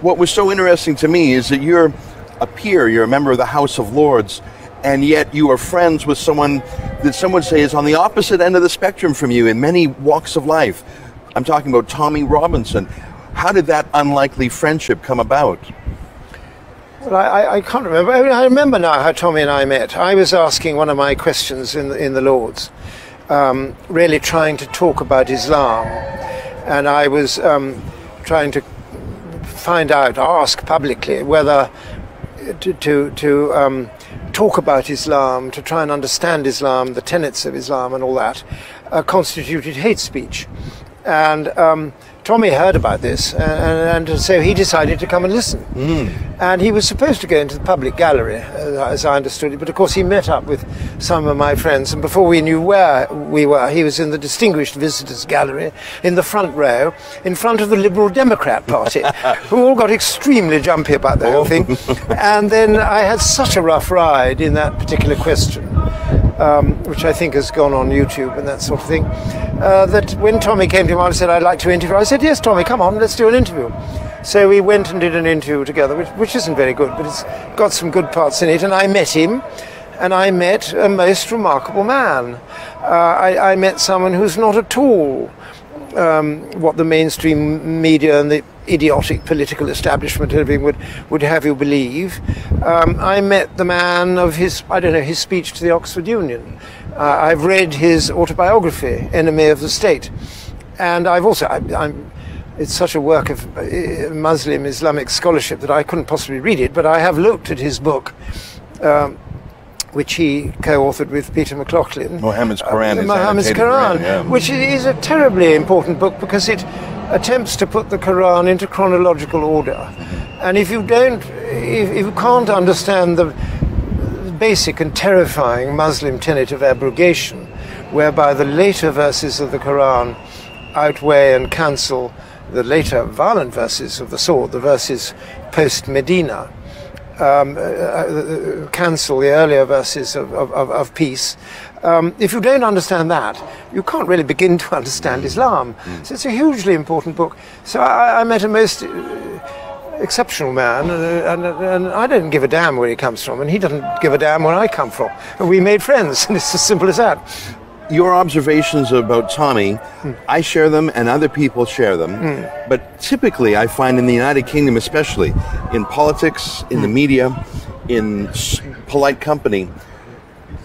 what was so interesting to me is that you're a peer, you're a member of the House of Lords, and yet you are friends with someone that some would say is on the opposite end of the spectrum from you in many walks of life. I'm talking about Tommy Robinson. How did that unlikely friendship come about? Well, I can't remember. I remember now how Tommy and I met. I was asking one of my questions in the Lords, really trying to talk about Islam, and I was trying to ask publicly whether to talk about Islam, to try and understand Islam, the tenets of Islam and all that, constituted hate speech. And Tommy heard about this, and so he decided to come and listen. And he was supposed to go into the public gallery, as I understood it, but of course he met up with some of my friends, and before we knew where we were, he was in the Distinguished Visitors Gallery, in the front row, in front of the Liberal Democrat Party, who all got extremely jumpy about the whole thing. And then I had such a rough ride in that particular question, which I think has gone on YouTube and that sort of thing, that when Tommy came to me and said, I'd like to interview, I said, yes, Tommy, come on, let's do an interview. So we went and did an interview together, which isn't very good, but it's got some good parts in it, and I met him, and I met a most remarkable man. I met someone who's not at all what the mainstream media and the idiotic political establishment and everything would have you believe. I met the man of his speech to the Oxford Union. I've read his autobiography, Enemy of the State. And I've also, it's such a work of Muslim Islamic scholarship that I couldn't possibly read it, but I have looked at his book, which he co-authored with Peter McLaughlin. Mohammed's Quran. Mohammed's Quran, which is a terribly important book because it attempts to put the Quran into chronological order. And if you can't understand the basic and terrifying Muslim tenet of abrogation, whereby the later verses of the Quran outweigh and cancel the later violent verses of the sword, the verses post-Medina, cancel the earlier verses of peace. If you don't understand that, you can't really begin to understand Islam. So it's a hugely important book. So I met a most exceptional man, and I don't give a damn where he comes from, and he doesn't give a damn where I come from. And we made friends, and it's as simple as that. Your observations about Tommy, I share them and other people share them, but typically I find in the United Kingdom especially, in politics, in the media, in polite company,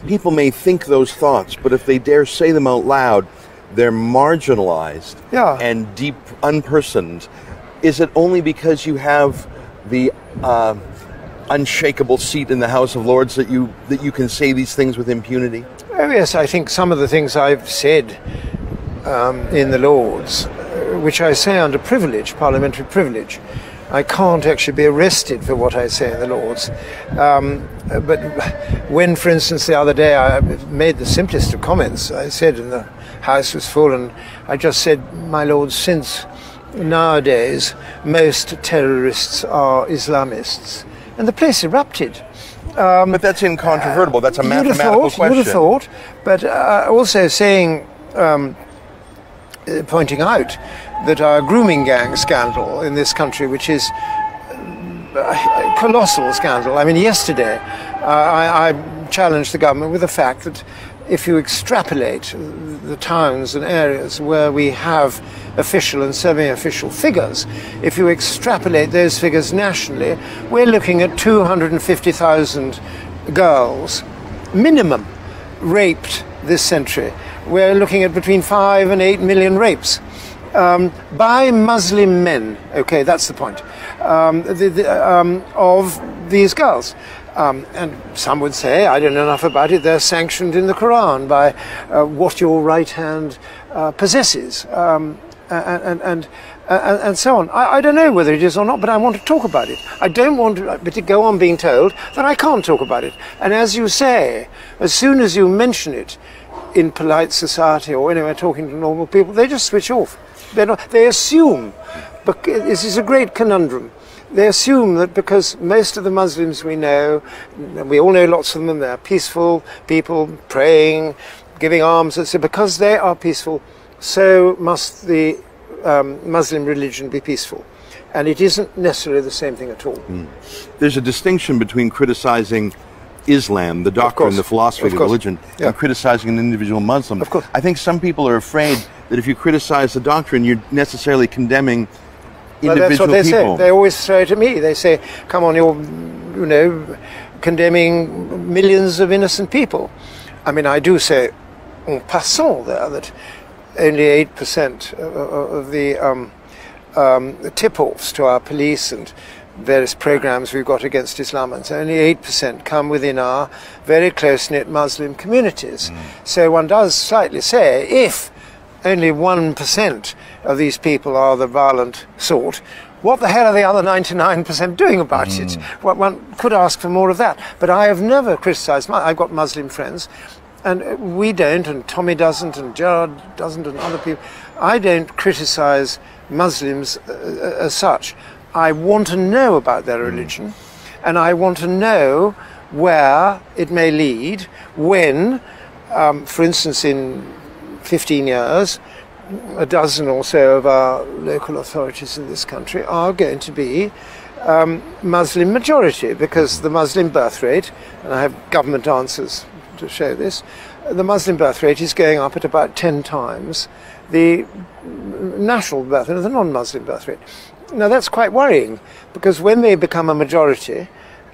people may think those thoughts, but if they dare say them out loud, they're marginalized and deep unpersoned. Is it only because you have the unshakable seat in the House of Lords that you can say these things with impunity? Oh yes, I think some of the things I've said in the Lords, which I say under privilege, parliamentary privilege, I can't actually be arrested for what I say in the Lords. But when, for instance, the other day I made the simplest of comments, I said, and the House was full, and I just said, my Lords, since nowadays most terrorists are Islamists, and the place erupted. But that's incontrovertible. That's a mathematical question. You'd have thought, but also saying, pointing out that our grooming gang scandal in this country, which is a colossal scandal. I mean, yesterday I challenged the government with the fact that if you extrapolate the towns and areas where we have official and semi-official figures, if you extrapolate those figures nationally, we're looking at 250,000 girls, minimum, raped this century. We're looking at between 5 and 8 million rapes by Muslim men. Okay, that's the point, of these girls. And some would say, I don't know enough about it, they're sanctioned in the Quran by what your right hand possesses, and so on. I don't know whether it is or not, but I want to talk about it. I don't want to go on being told that I can't talk about it. And as you say, as soon as you mention it in polite society or anywhere talking to normal people, they just switch off. They assume, but this is a great conundrum. They assume that because most of the Muslims we know, we all know lots of them, they're peaceful people, praying, giving alms, and so because they are peaceful, so must the Muslim religion be peaceful. And it isn't necessarily the same thing at all. There's a distinction between criticizing Islam, the doctrine, the philosophy, the religion, and criticizing an individual Muslim. Of course. I think some people are afraid that if you criticize the doctrine, you're necessarily condemning individual that's what they people. say. They always throw it at me. They say, come on, you're, condemning millions of innocent people. I mean, I do say, en passant there, that only 8% of the tip-offs to our police and various programs we've got against Islam, and so only 8% come within our very close-knit Muslim communities. So one does slightly say, if only 1% of these people are the violent sort, what the hell are the other 99% doing about it? One could ask for more of that. But I have never criticized, I've got Muslim friends, and we don't, and Tommy doesn't, and Gerard doesn't, and other people. I don't criticize Muslims as such. I want to know about their religion, and I want to know where it may lead when, for instance, in 15 years, a dozen or so of our local authorities in this country are going to be Muslim majority, because the Muslim birth rate, and I have government answers to show this, the Muslim birth rate is going up at about 10 times the national birth rate, the non-Muslim birth rate. Now that's quite worrying, because when they become a majority,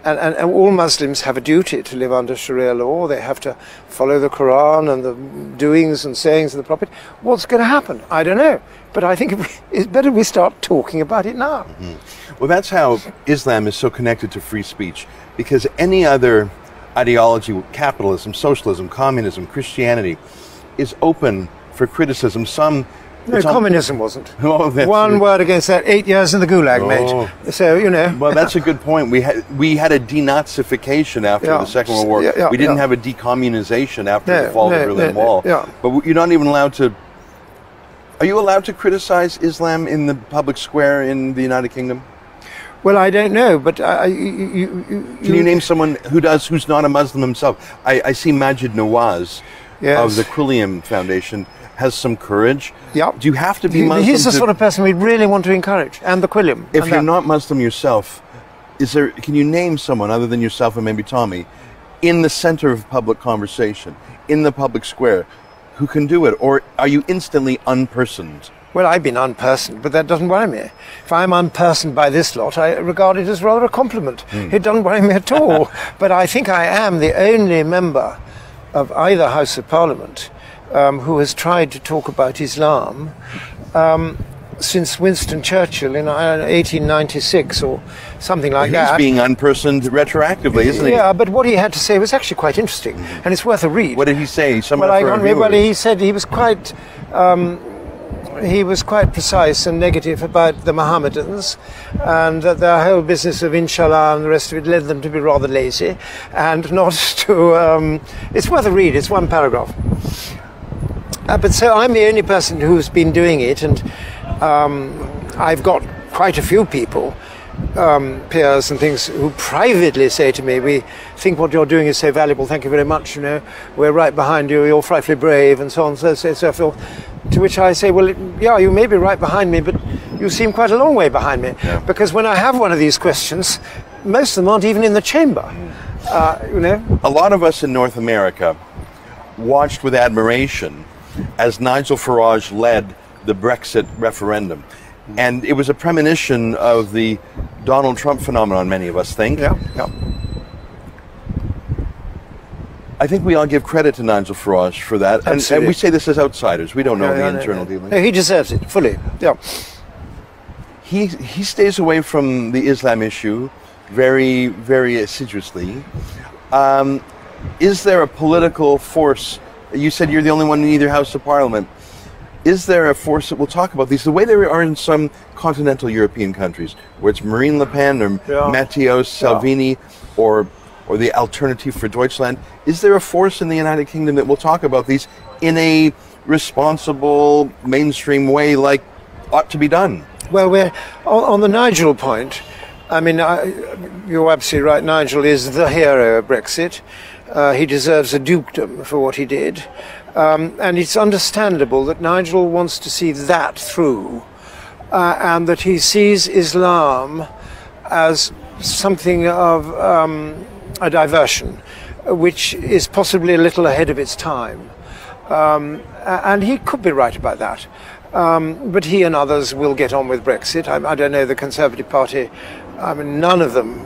and all Muslims have a duty to live under Sharia law, they have to follow the Quran and the doings and sayings of the Prophet, what's going to happen? I don't know. But I think it's better we start talking about it now. Well, that's how Islam is so connected to free speech, because any other ideology, capitalism, socialism, communism, Christianity, is open for criticism. No, communism wasn't. Oh, One word against that, 8 years in the Gulag, mate. So, Well, that's a good point. We had a denazification after the Second World War. We didn't have a decommunization after the fall of the Berlin Wall. But you're not even allowed to... Are you allowed to criticize Islam in the public square in the United Kingdom? Well, I don't know, but Can you name someone who's not a Muslim himself? I see Majid Nawaz of the Quilliam Foundation has some courage. Yep. Do you have to be Muslim? He's the sort of person we really want to encourage, and the Quilliam. If you're not Muslim yourself, can you name someone other than yourself and maybe Tommy in the center of public conversation, in the public square, who can do it? Or are you instantly unpersoned? Well, I've been unpersoned, but that doesn't worry me. If I'm unpersoned by this lot, I regard it as rather a compliment. It doesn't worry me at all. But I think I am the only member of either House of Parliament who has tried to talk about Islam since Winston Churchill in 1896 or something like that. He's being unpersoned retroactively, isn't he? Yeah, but what he had to say was actually quite interesting, and it's worth a read. What did he say? Well, he said he was quite precise and negative about the Mohammedans, and that their whole business of inshallah and the rest of it led them to be rather lazy, and not to... it's worth a read, it's one paragraph. But so I'm the only person who's been doing it, and I've got quite a few people, peers and things, who privately say to me, we think what you're doing is so valuable, thank you very much, we're right behind you, you're frightfully brave, and so on, so forth. To which I say, well, yeah, you may be right behind me, but you seem quite a long way behind me. Yeah. Because when I have one of these questions, most of them aren't even in the chamber. A lot of us in North America watched with admiration as Nigel Farage led the Brexit referendum. And it was a premonition of the Donald Trump phenomenon, many of us think. Yeah. I think we all give credit to Nigel Farage for that. And we say this as outsiders. We don't know the internal dealings. No, he deserves it, fully. Yeah. He stays away from the Islam issue very, very assiduously. Is there a political force? You said you're the only one in either House of Parliament. Is there a force that will talk about these the way they are in some continental European countries, where it's Marine Le Pen or Matteo Salvini or the Alternative for Deutschland? Is there a force in the United Kingdom that will talk about these in a responsible, mainstream way, like ought to be done? Well, we're on the Nigel point. I mean, you're absolutely right. Nigel is the hero of Brexit. He deserves a dukedom for what he did. And it's understandable that Nigel wants to see that through. and that he sees Islam as something of a diversion, which is possibly a little ahead of its time. And he could be right about that. But he and others will get on with Brexit. I don't know, the Conservative Party, I mean, none of them.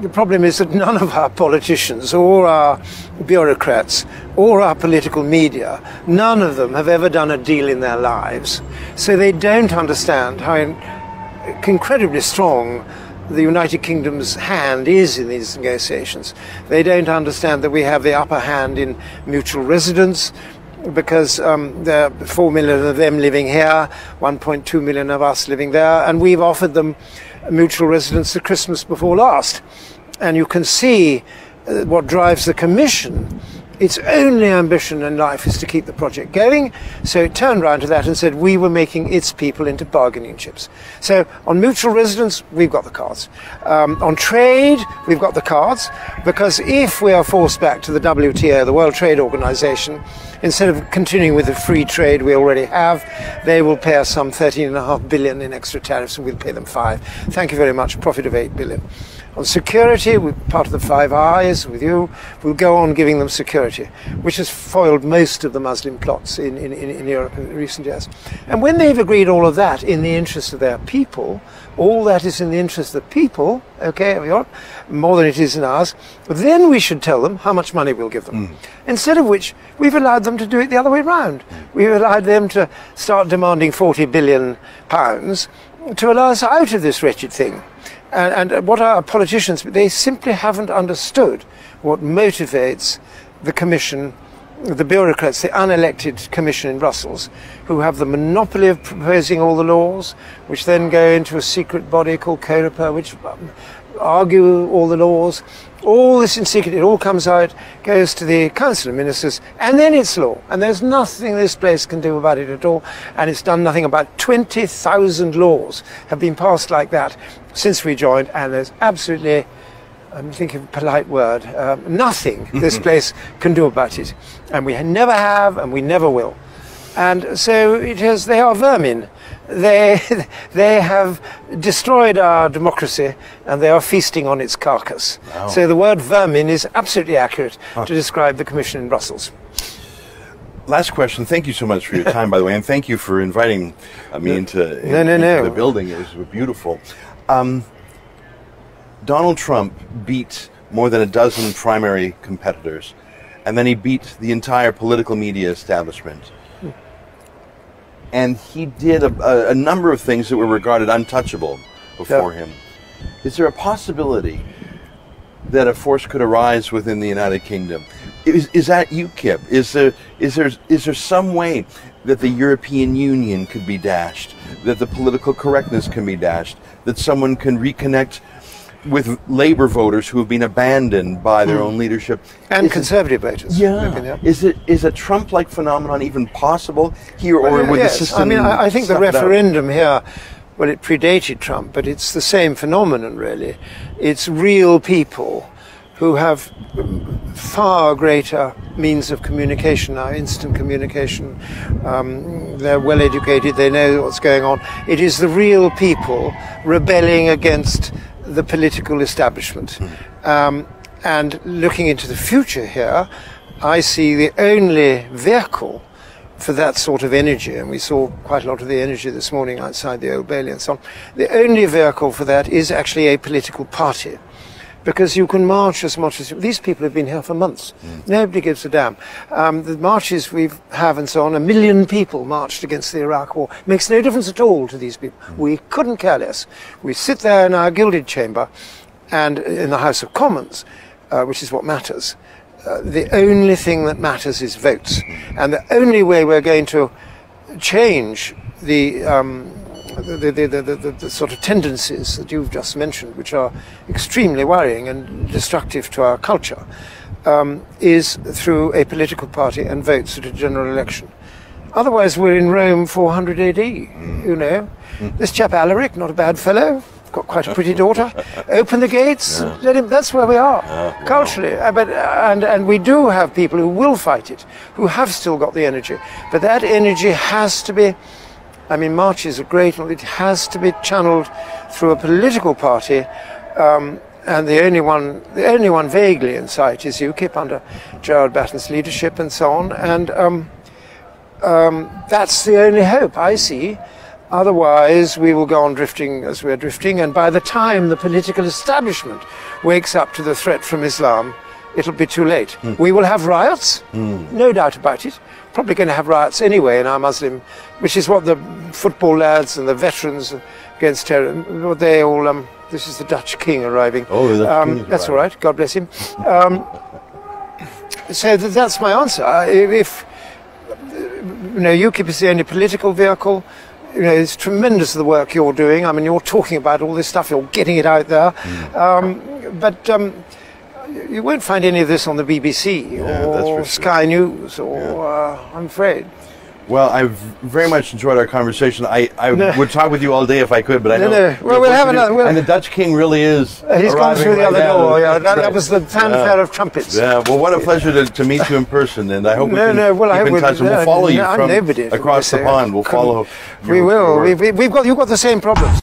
The problem is that none of our politicians or our bureaucrats or our political media, none of them have ever done a deal in their lives. So they don't understand how incredibly strong the United Kingdom's hand is in these negotiations. They don't understand that we have the upper hand in mutual residence, because there are 4 million of them living here, 1.2 million of us living there, and we've offered them mutual residence the Christmas before last. And you can see what drives the Commission. Its only ambition in life is to keep the project going. So it turned around to that and said we were making its people into bargaining chips. So on mutual residence, we've got the cards. On trade, we've got the cards, because if we are forced back to the WTO, the World Trade Organization, instead of continuing with the free trade we already have, they will pay us some 13.5 billion in extra tariffs, and we'll pay them 5. Thank you very much, profit of 8 billion. On security, we're part of the Five Eyes with you. We'll go on giving them security, which has foiled most of the Muslim plots in Europe in recent years. And when they've agreed all of that in the interest of their people, all that is in the interest of the people, okay, of Europe, more than it is in ours, then we should tell them how much money we'll give them. Instead of which, we've allowed them to do it the other way around. We've allowed them to start demanding £40 billion to allow us out of this wretched thing. And what our politicians, they simply haven't understood what motivates the Commission, the bureaucrats, the unelected Commission in Brussels, who have the monopoly of proposing all the laws, which then go into a secret body called COREPER, which argue all the laws. All this in secret, it all comes out, goes to the Council of Ministers, and then it's law. And there's nothing this place can do about it at all, and it's done nothing. About 20,000 laws have been passed like that since we joined, and there's absolutely, I'm thinking of a polite word, nothing this place can do about it. And we never have, and we never will. And so it is, they are vermin. They have destroyed our democracy, and they are feasting on its carcass. Wow. So the word vermin is absolutely accurate to describe the Commission in Brussels. Last question. Thank you so much for your time, by the way, and thank you for inviting me into the building. It was beautiful. Donald Trump beat more than a dozen primary competitors, and then he beat the entire political media establishment. And he did a number of things that were regarded untouchable before him. Is there a possibility that a force could arise within the United Kingdom? Is that UKIP? Is there some way that the European Union could be dashed, that the political correctness can be dashed, that someone can reconnect with Labour voters who have been abandoned by their own leadership? And Conservative voters. Yeah. Is a Trump-like phenomenon even possible here, or would the system... I mean, I think the referendum here, well, it predated Trump, but it's the same phenomenon, really. It's real people who have far greater means of communication now, instant communication. They're well educated, they know what's going on. It is the real people rebelling against the political establishment. And looking into the future here, I see the only vehicle for that sort of energy, and we saw quite a lot of the energy this morning outside the Old Bailey and so on, the only vehicle for that is actually a political party. Because you can march as much as... These people have been here for months. Nobody gives a damn. The marches we have and so on, 1 million people marched against the Iraq War. Makes no difference at all to these people. We couldn't care less. We sit there in our gilded chamber and in the House of Commons, which is what matters. The only thing that matters is votes. And the only way we're going to change the sort of tendencies that you've just mentioned, which are extremely worrying and destructive to our culture, is through a political party and votes at a general election. Otherwise, we're in Rome 400 AD, you know. This chap Alaric, not a bad fellow, got quite a pretty daughter. Open the gates, let him. That's where we are culturally. And we do have people who will fight it, who have still got the energy. But that energy has to be I mean, marches are great, and it has to be channeled through a political party, and the only one vaguely in sight is UKIP under Gerald Batten's leadership and so on, and that's the only hope I see. Otherwise, we will go on drifting as we're drifting, and by the time the political establishment wakes up to the threat from Islam, it'll be too late. We will have riots, no doubt about it. Probably going to have riots anyway in our Muslim, which is what the football lads and the veterans against terror, they all, this is the Dutch king arriving. Oh, the Dutch king is that's arriving. all right, God bless him. So that's my answer. If UKIP is the only political vehicle, it's tremendous the work you're doing. I mean, you're talking about all this stuff, you're getting it out there. But you won't find any of this on the BBC or Sky News, or I'm afraid. Well, I've very much enjoyed our conversation. I would talk with you all day if I could, but I know. Well, we'll have another. And the Dutch king really is. He's gone through the other door. Yeah, that right. was the fanfare of trumpets. Yeah. Well, what a pleasure to meet you in person, and I hope we can keep in touch. And we'll follow you from across the pond. We'll follow. We will. You've got the same problems.